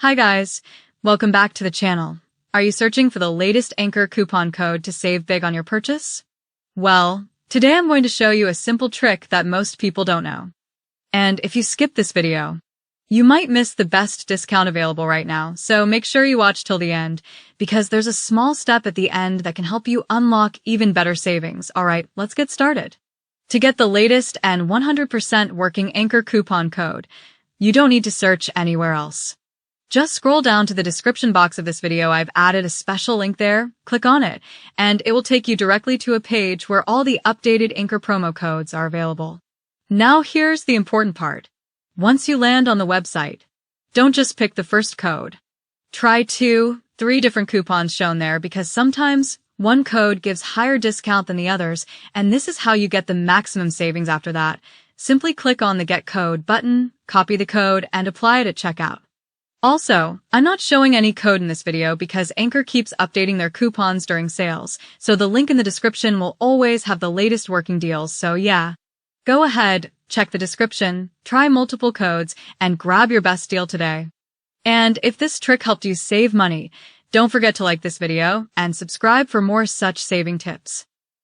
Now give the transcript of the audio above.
Hi guys, welcome back to the channel. Are you searching for the latest Anker coupon code to save big on your purchase? Well, today I'm going to show you a simple trick that most people don't know. And if you skip this video, you might miss the best discount available right now, so make sure you watch till the end, because there's a small step at the end that can help you unlock even better savings. Alright, let's get started. To get the latest and 100% working Anker coupon code, you don't need to search anywhere else. Just scroll down to the description box of this video. I've added a special link there. Click on it, and it will take you directly to a page where all the updated Anker promo codes are available. Now here's the important part. Once you land on the website, don't just pick the first code. Try 2, 3 different coupons shown there, because sometimes one code gives higher discount than the others, and this is how you get the maximum savings after that. Simply click on the Get Code button, copy the code, and apply it at checkout. Also, I'm not showing any code in this video because Anker keeps updating their coupons during sales, so the link in the description will always have the latest working deals, so yeah. Go ahead, check the description, try multiple codes, and grab your best deal today. And if this trick helped you save money, don't forget to like this video and subscribe for more such saving tips.